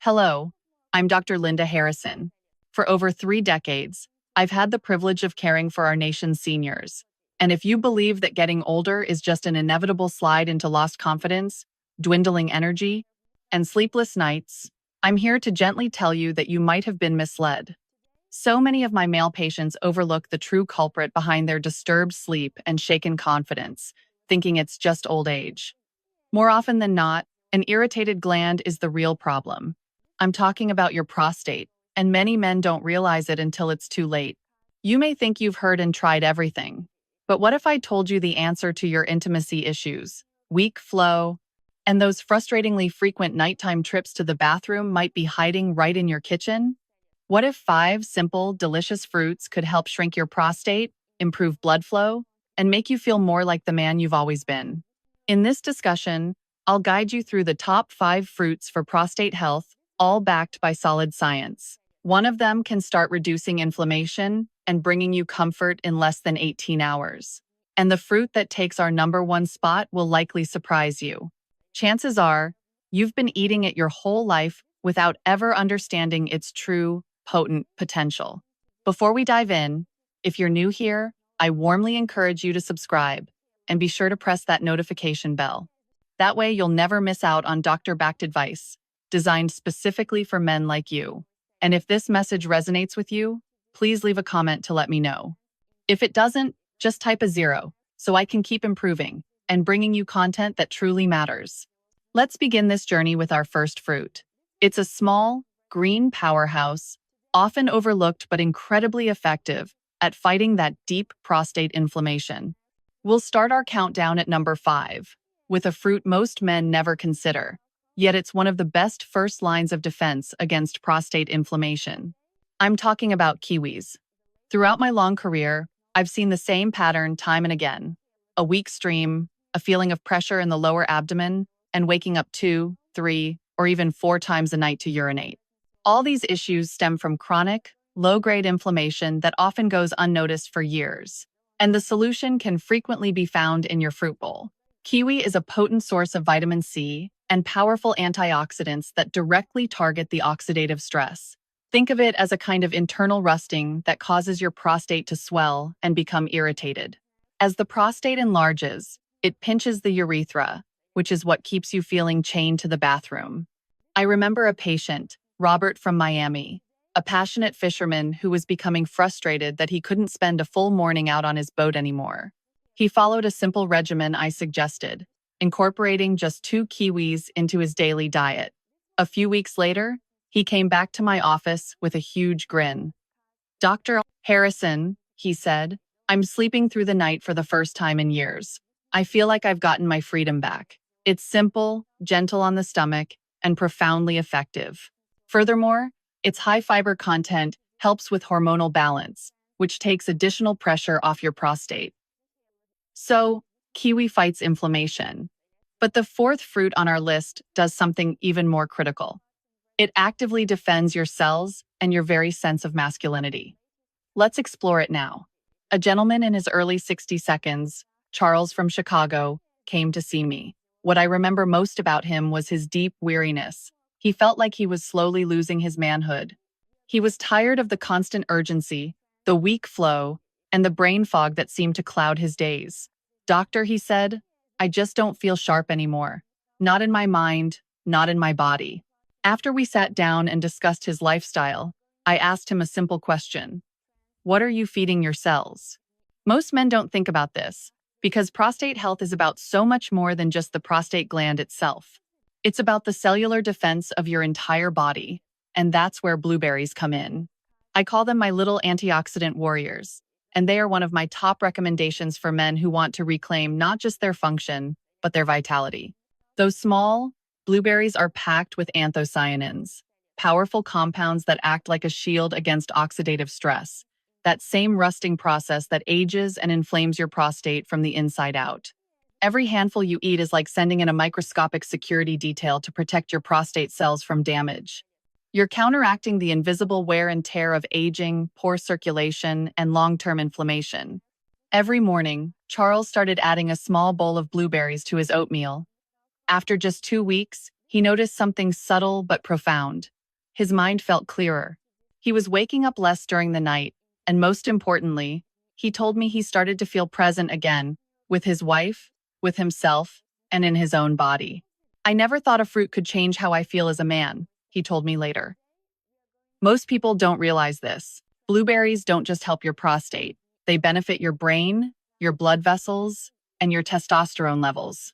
Hello, I'm Dr. Linda Harrison. For over 3 decades, I've had the privilege of caring for our nation's seniors. And if you believe that getting older is just an inevitable slide into lost confidence, dwindling energy, and sleepless nights, I'm here to gently tell you that you might have been misled. So many of my male patients overlook the true culprit behind their disturbed sleep and shaken confidence, thinking it's just old age. More often than not, an irritated gland is the real problem. I'm talking about your prostate, and many men don't realize it until it's too late. You may think you've heard and tried everything, but what if I told you the answer to your intimacy issues, weak flow, and those frustratingly frequent nighttime trips to the bathroom might be hiding right in your kitchen? What if 5 simple, delicious fruits could help shrink your prostate, improve blood flow, and make you feel more like the man you've always been? In this discussion, I'll guide you through the top 5 fruits for prostate health, all backed by solid science. One of them can start reducing inflammation and bringing you comfort in less than 18 hours. And the fruit that takes our #1 spot will likely surprise you. Chances are, you've been eating it your whole life without ever understanding its true, potent potential. Before we dive in, if you're new here, I warmly encourage you to subscribe and be sure to press that notification bell. That way, you'll never miss out on doctor-backed advice designed specifically for men like you. And if this message resonates with you, please leave a comment to let me know. If it doesn't, just type a 0 so I can keep improving and bringing you content that truly matters. Let's begin this journey with our first fruit. It's a small, green powerhouse, often overlooked but incredibly effective at fighting that deep prostate inflammation. We'll start our countdown at number 5, with a fruit most men never consider. Yet it's one of the best first lines of defense against prostate inflammation. I'm talking about kiwis. Throughout my long career, I've seen the same pattern time and again. A weak stream, a feeling of pressure in the lower abdomen, and waking up 2, 3, or even 4 times a night to urinate. All these issues stem from chronic, low-grade inflammation that often goes unnoticed for years. And the solution can frequently be found in your fruit bowl. Kiwi is a potent source of vitamin C and powerful antioxidants that directly target the oxidative stress. Think of it as a kind of internal rusting that causes your prostate to swell and become irritated. As the prostate enlarges, it pinches the urethra, which is what keeps you feeling chained to the bathroom. I remember a patient, Robert from Miami, a passionate fisherman who was becoming frustrated that he couldn't spend a full morning out on his boat anymore. He followed a simple regimen I suggested, incorporating just 2 kiwis into his daily diet. A few weeks later, he came back to my office with a huge grin. "Dr. Harrison," he said, "I'm sleeping through the night for the first time in years. I feel like I've gotten my freedom back. It's simple, gentle on the stomach, and profoundly effective. Furthermore, its high fiber content helps with hormonal balance, which takes additional pressure off your prostate." So, kiwi fights inflammation. But the 4th fruit on our list does something even more critical. It actively defends your cells and your very sense of masculinity. Let's explore it now. A gentleman in his early 60 seconds, Charles from Chicago, came to see me. What I remember most about him was his deep weariness. He felt like he was slowly losing his manhood. He was tired of the constant urgency, the weak flow, and the brain fog that seemed to cloud his days. "Doctor," he said, "I just don't feel sharp anymore. Not in my mind, not in my body." After we sat down and discussed his lifestyle, I asked him a simple question. "What are you feeding your cells?" Most men don't think about this, because prostate health is about so much more than just the prostate gland itself. It's about the cellular defense of your entire body, and that's where blueberries come in. I call them my little antioxidant warriors, and they are one of my top recommendations for men who want to reclaim not just their function, but their vitality. Those small blueberries are packed with anthocyanins, powerful compounds that act like a shield against oxidative stress, that same rusting process that ages and inflames your prostate from the inside out. Every handful you eat is like sending in a microscopic security detail to protect your prostate cells from damage. You're counteracting the invisible wear and tear of aging, poor circulation, and long-term inflammation. Every morning, Charles started adding a small bowl of blueberries to his oatmeal. After just 2 weeks, he noticed something subtle but profound. His mind felt clearer. He was waking up less during the night, and most importantly, he told me he started to feel present again, with his wife, with himself, and in his own body. I never thought a fruit could change how I feel as a man, he told me later. Most people don't realize this. Blueberries don't just help your prostate. They benefit your brain, your blood vessels, and your testosterone levels.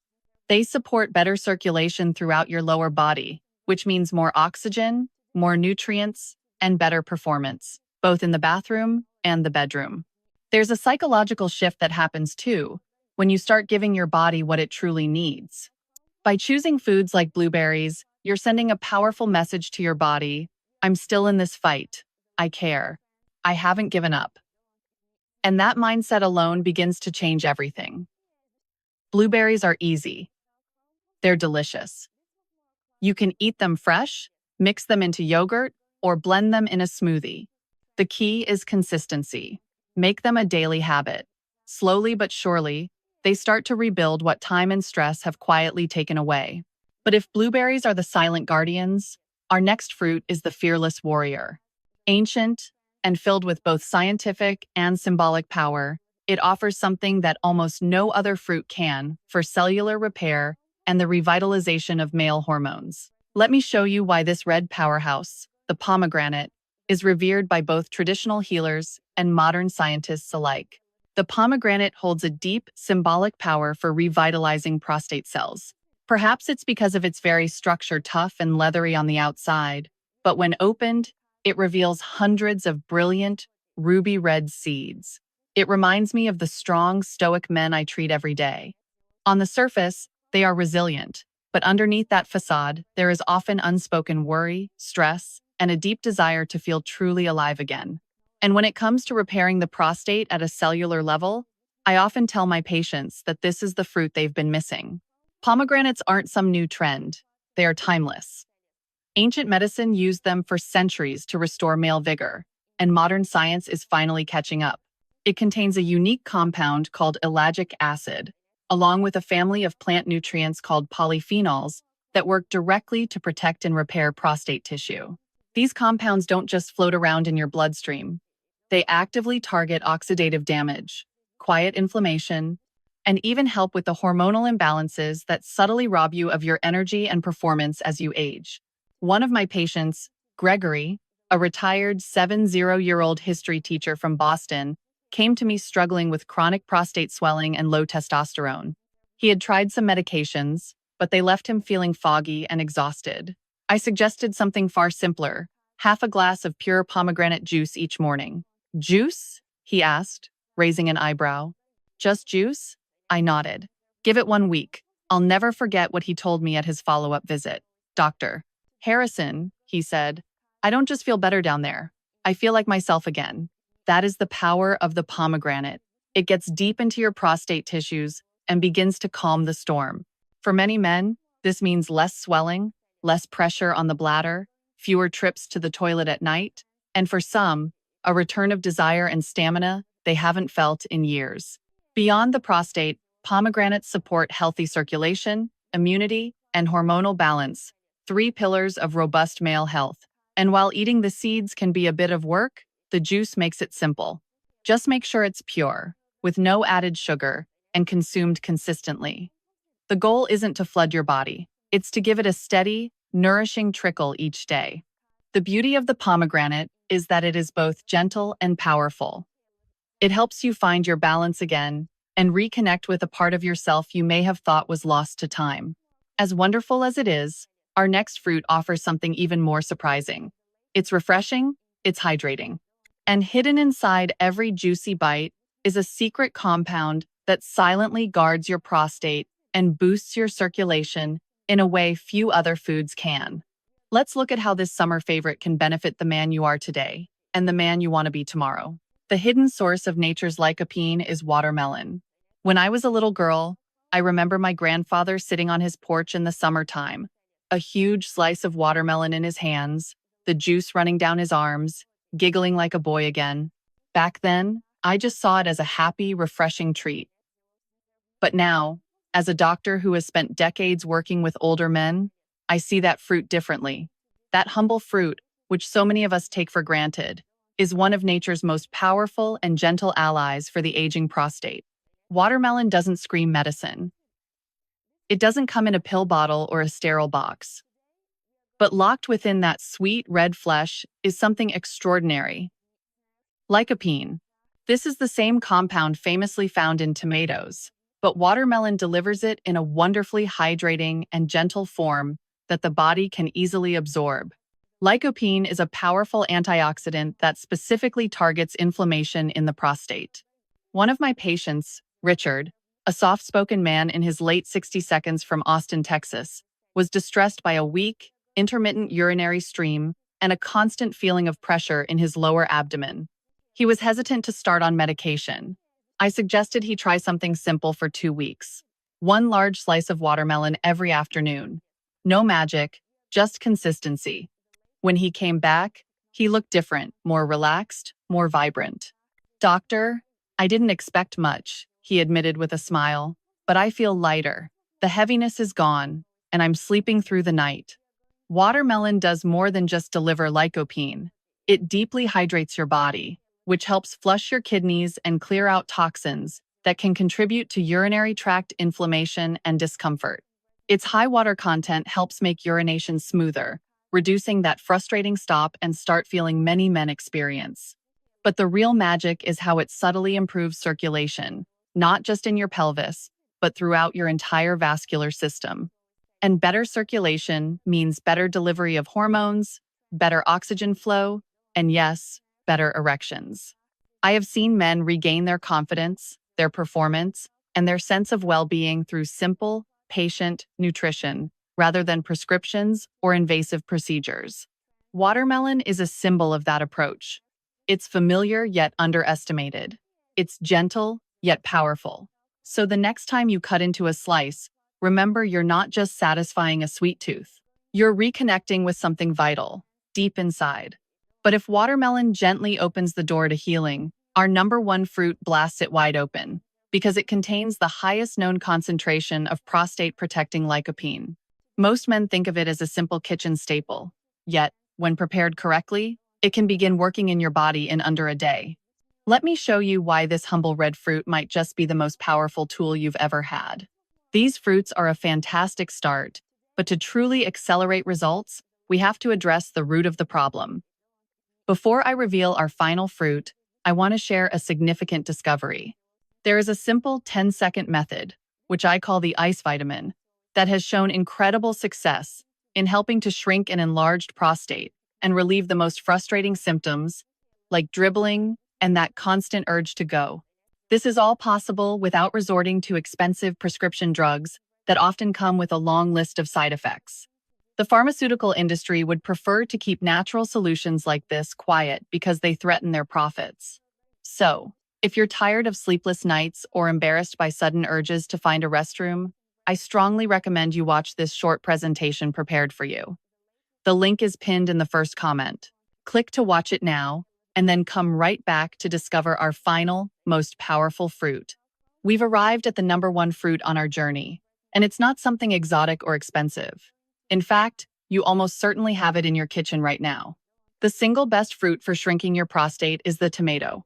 They support better circulation throughout your lower body, which means more oxygen, more nutrients, and better performance, both in the bathroom and the bedroom. There's a psychological shift that happens too, when you start giving your body what it truly needs. By choosing foods like blueberries, you're sending a powerful message to your body: I'm still in this fight. I care. I haven't given up. And that mindset alone begins to change everything. Blueberries are easy. They're delicious. You can eat them fresh, mix them into yogurt, or blend them in a smoothie. The key is consistency. Make them a daily habit. Slowly but surely, they start to rebuild what time and stress have quietly taken away. But if blueberries are the silent guardians, our next fruit is the fearless warrior. Ancient and filled with both scientific and symbolic power, it offers something that almost no other fruit can for cellular repair and the revitalization of male hormones. Let me show you why this red powerhouse, the pomegranate, is revered by both traditional healers and modern scientists alike. The pomegranate holds a deep, symbolic power for revitalizing prostate cells. Perhaps it's because of its very structure, tough and leathery on the outside, but when opened, it reveals hundreds of brilliant, ruby red seeds. It reminds me of the strong, stoic men I treat every day. On the surface, they are resilient, but underneath that facade, there is often unspoken worry, stress, and a deep desire to feel truly alive again. And when it comes to repairing the prostate at a cellular level, I often tell my patients that this is the fruit they've been missing. Pomegranates aren't some new trend. They are timeless. Ancient medicine used them for centuries to restore male vigor, and modern science is finally catching up. It contains a unique compound called ellagic acid, along with a family of plant nutrients called polyphenols that work directly to protect and repair prostate tissue. These compounds don't just float around in your bloodstream. They actively target oxidative damage, quiet inflammation, and even help with the hormonal imbalances that subtly rob you of your energy and performance as you age. One of my patients, Gregory, a retired 70-year-old history teacher from Boston, came to me struggling with chronic prostate swelling and low testosterone. He had tried some medications, but they left him feeling foggy and exhausted. I suggested something far simpler: half a glass of pure pomegranate juice each morning. Juice? He asked, raising an eyebrow. Just juice? I nodded. Give it 1 week. I'll never forget what he told me at his follow-up visit. Dr. Harrison, he said, I don't just feel better down there. I feel like myself again. That is the power of the pomegranate. It gets deep into your prostate tissues and begins to calm the storm. For many men, this means less swelling, less pressure on the bladder, fewer trips to the toilet at night, and for some, a return of desire and stamina they haven't felt in years. Beyond the prostate, pomegranates support healthy circulation, immunity, and hormonal balance, 3 pillars of robust male health. And while eating the seeds can be a bit of work, the juice makes it simple. Just make sure it's pure, with no added sugar, and consumed consistently. The goal isn't to flood your body. It's to give it a steady, nourishing trickle each day. The beauty of the pomegranate is that it is both gentle and powerful. It helps you find your balance again and reconnect with a part of yourself you may have thought was lost to time. As wonderful as it is, our next fruit offers something even more surprising. It's refreshing, it's hydrating. And hidden inside every juicy bite is a secret compound that silently guards your prostate and boosts your circulation in a way few other foods can. Let's look at how this summer favorite can benefit the man you are today and the man you want to be tomorrow. The hidden source of nature's lycopene is watermelon. When I was a little girl, I remember my grandfather sitting on his porch in the summertime, a huge slice of watermelon in his hands, the juice running down his arms, giggling like a boy again. Back then, I just saw it as a happy, refreshing treat. But now, as a doctor who has spent decades working with older men, I see that fruit differently. That humble fruit, which so many of us take for granted, is one of nature's most powerful and gentle allies for the aging prostate. Watermelon doesn't scream medicine. It doesn't come in a pill bottle or a sterile box. But locked within that sweet red flesh is something extraordinary. Lycopene. This is the same compound famously found in tomatoes, but watermelon delivers it in a wonderfully hydrating and gentle form that the body can easily absorb. Lycopene is a powerful antioxidant that specifically targets inflammation in the prostate. One of my patients, Richard, a soft-spoken man in his late 60s from Austin, Texas, was distressed by a weak, intermittent urinary stream and a constant feeling of pressure in his lower abdomen. He was hesitant to start on medication. I suggested he try something simple for 2 weeks. 1 large slice of watermelon every afternoon. No magic, just consistency. When he came back, he looked different, more relaxed, more vibrant. "Doctor, I didn't expect much," he admitted with a smile, "but I feel lighter. The heaviness is gone, and I'm sleeping through the night." Watermelon does more than just deliver lycopene. It deeply hydrates your body, which helps flush your kidneys and clear out toxins that can contribute to urinary tract inflammation and discomfort. Its high water content helps make urination smoother, reducing that frustrating stop and start feeling many men experience. But the real magic is how it subtly improves circulation, not just in your pelvis, but throughout your entire vascular system. And better circulation means better delivery of hormones, better oxygen flow, and yes, better erections. I have seen men regain their confidence, their performance, and their sense of well-being through simple, patient nutrition rather than prescriptions or invasive procedures. Watermelon is a symbol of that approach. It's familiar yet underestimated. It's gentle yet powerful. So the next time you cut into a slice, remember you're not just satisfying a sweet tooth. You're reconnecting with something vital, deep inside. But if watermelon gently opens the door to healing, our number one fruit blasts it wide open, because it contains the highest known concentration of prostate-protecting lycopene. Most men think of it as a simple kitchen staple. Yet, when prepared correctly, it can begin working in your body in under a day. Let me show you why this humble red fruit might just be the most powerful tool you've ever had. These fruits are a fantastic start, but to truly accelerate results, we have to address the root of the problem. Before I reveal our final fruit, I want to share a significant discovery. There is a simple 10-second method, which I call the ice vitamin, that has shown incredible success in helping to shrink an enlarged prostate and relieve the most frustrating symptoms, like dribbling and that constant urge to go. This is all possible without resorting to expensive prescription drugs that often come with a long list of side effects. The pharmaceutical industry would prefer to keep natural solutions like this quiet because they threaten their profits. So, if you're tired of sleepless nights or embarrassed by sudden urges to find a restroom, I strongly recommend you watch this short presentation prepared for you. The link is pinned in the first comment. Click to watch it now, and then come right back to discover our final, most powerful fruit. We've arrived at the number one fruit on our journey, and it's not something exotic or expensive. In fact, you almost certainly have it in your kitchen right now. The single best fruit for shrinking your prostate is the tomato.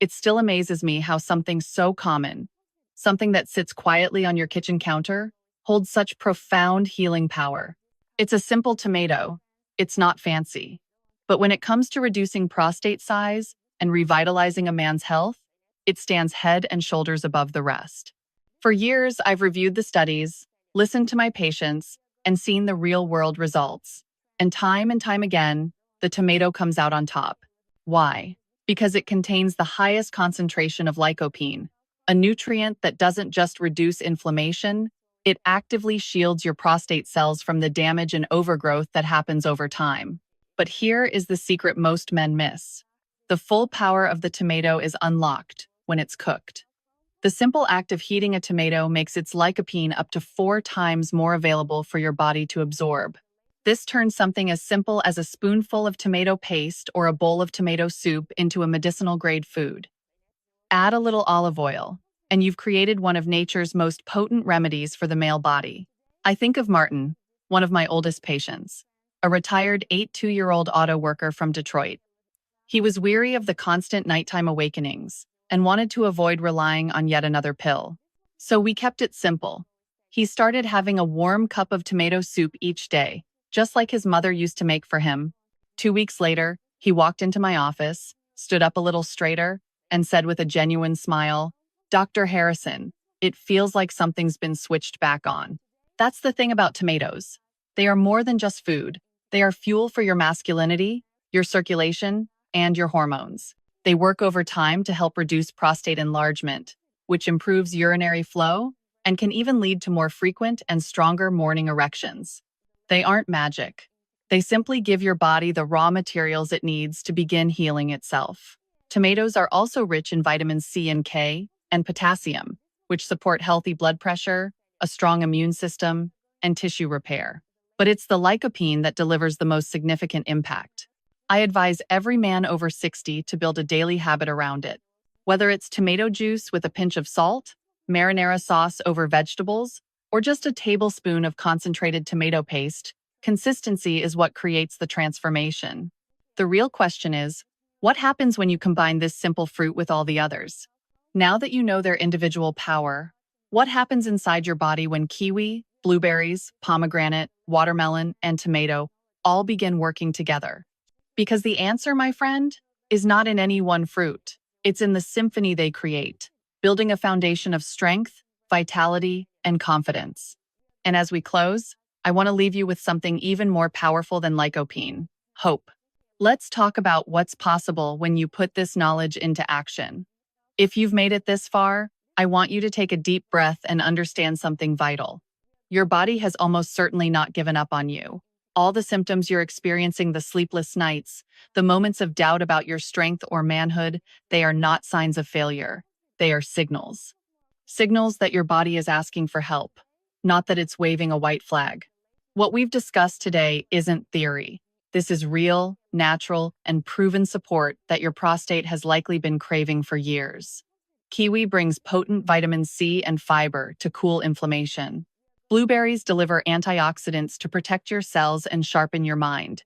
It still amazes me how something so common, something that sits quietly on your kitchen counter, holds such profound healing power. It's a simple tomato. It's not fancy. But when it comes to reducing prostate size and revitalizing a man's health, it stands head and shoulders above the rest. For years, I've reviewed the studies, listened to my patients, and seen the real-world results. And time again, the tomato comes out on top. Why? Because it contains the highest concentration of lycopene, a nutrient that doesn't just reduce inflammation, it actively shields your prostate cells from the damage and overgrowth that happens over time. But here is the secret most men miss. The full power of the tomato is unlocked when it's cooked. The simple act of heating a tomato makes its lycopene up to 4 times more available for your body to absorb. This turns something as simple as a spoonful of tomato paste or a bowl of tomato soup into a medicinal-grade food. Add a little olive oil, and you've created one of nature's most potent remedies for the male body. I think of Martin, one of my oldest patients, a retired 82-year-old auto worker from Detroit. He was weary of the constant nighttime awakenings and wanted to avoid relying on yet another pill. So we kept it simple. He started having a warm cup of tomato soup each day, just like his mother used to make for him. 2 weeks later, he walked into my office, stood up a little straighter, and said with a genuine smile, "Dr. Harrison, it feels like something's been switched back on." That's the thing about tomatoes. They are more than just food. They are fuel for your masculinity, your circulation, and your hormones. They work over time to help reduce prostate enlargement, which improves urinary flow and can even lead to more frequent and stronger morning erections. They aren't magic. They simply give your body the raw materials it needs to begin healing itself. Tomatoes are also rich in vitamins C and K and potassium, which support healthy blood pressure, a strong immune system, and tissue repair. But it's the lycopene that delivers the most significant impact. I advise every man over 60 to build a daily habit around it. Whether it's tomato juice with a pinch of salt, marinara sauce over vegetables, or just a tablespoon of concentrated tomato paste, consistency is what creates the transformation. The real question is, what happens when you combine this simple fruit with all the others? Now that you know their individual power, what happens inside your body when kiwi, blueberries, pomegranate, watermelon, and tomato all begin working together? Because the answer, my friend, is not in any one fruit. It's in the symphony they create, building a foundation of strength, vitality, and confidence. And as we close, I want to leave you with something even more powerful than lycopene: hope. Let's talk about what's possible when you put this knowledge into action. If you've made it this far, I want you to take a deep breath and understand something vital. Your body has almost certainly not given up on you. All the symptoms you're experiencing, the sleepless nights, the moments of doubt about your strength or manhood, they are not signs of failure. They are signals. Signals that your body is asking for help, not that it's waving a white flag. What we've discussed today isn't theory. This is real, natural, and proven support that your prostate has likely been craving for years. Kiwi brings potent vitamin C and fiber to cool inflammation. Blueberries deliver antioxidants to protect your cells and sharpen your mind.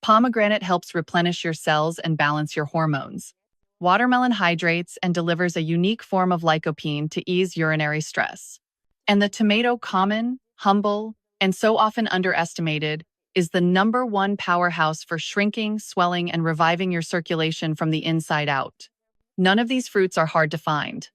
Pomegranate helps replenish your cells and balance your hormones. Watermelon hydrates and delivers a unique form of lycopene to ease urinary stress. And the tomato, common, humble, and so often underestimated, is the #1 powerhouse for shrinking, swelling, and reviving your circulation from the inside out. None of these fruits are hard to find.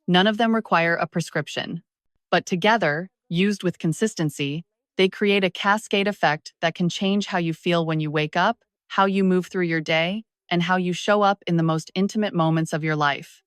None of them require a prescription. But together, used with consistency, they create a cascade effect that can change how you feel when you wake up, how you move through your day, and how you show up in the most intimate moments of your life.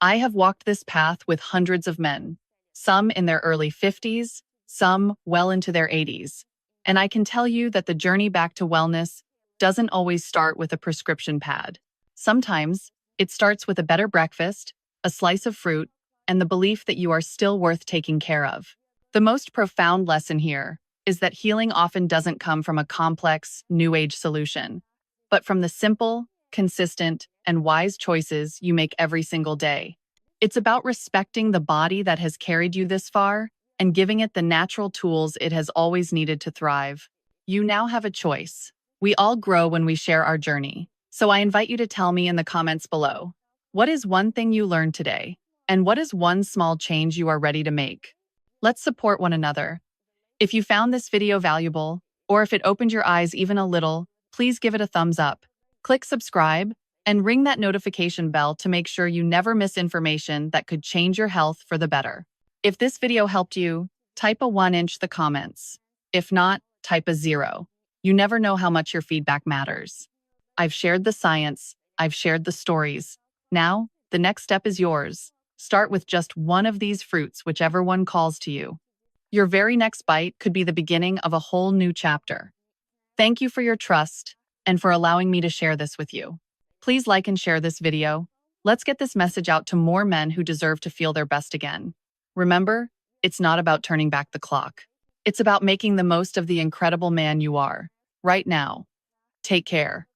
I have walked this path with hundreds of men, some in their early 50s, some well into their 80s. And I can tell you that the journey back to wellness doesn't always start with a prescription pad. Sometimes it starts with a better breakfast, a slice of fruit, and the belief that you are still worth taking care of. The most profound lesson here is that healing often doesn't come from a complex, new age solution, but from the simple, consistent, and wise choices you make every single day. It's about respecting the body that has carried you this far and giving it the natural tools it has always needed to thrive. You now have a choice. We all grow when we share our journey, so I invite you to tell me in the comments below, what is one thing you learned today? And what is one small change you are ready to make? Let's support one another. If you found this video valuable, or if it opened your eyes even a little, please give it a thumbs up. Click subscribe, and ring that notification bell to make sure you never miss information that could change your health for the better. If this video helped you, type a 1 in the comments. If not, type a 0. You never know how much your feedback matters. I've shared the science, I've shared the stories. Now, the next step is yours. Start with just one of these fruits, whichever one calls to you. Your very next bite could be the beginning of a whole new chapter. Thank you for your trust and for allowing me to share this with you. Please like and share this video. Let's get this message out to more men who deserve to feel their best again. Remember, it's not about turning back the clock. It's about making the most of the incredible man you are, right now. Take care.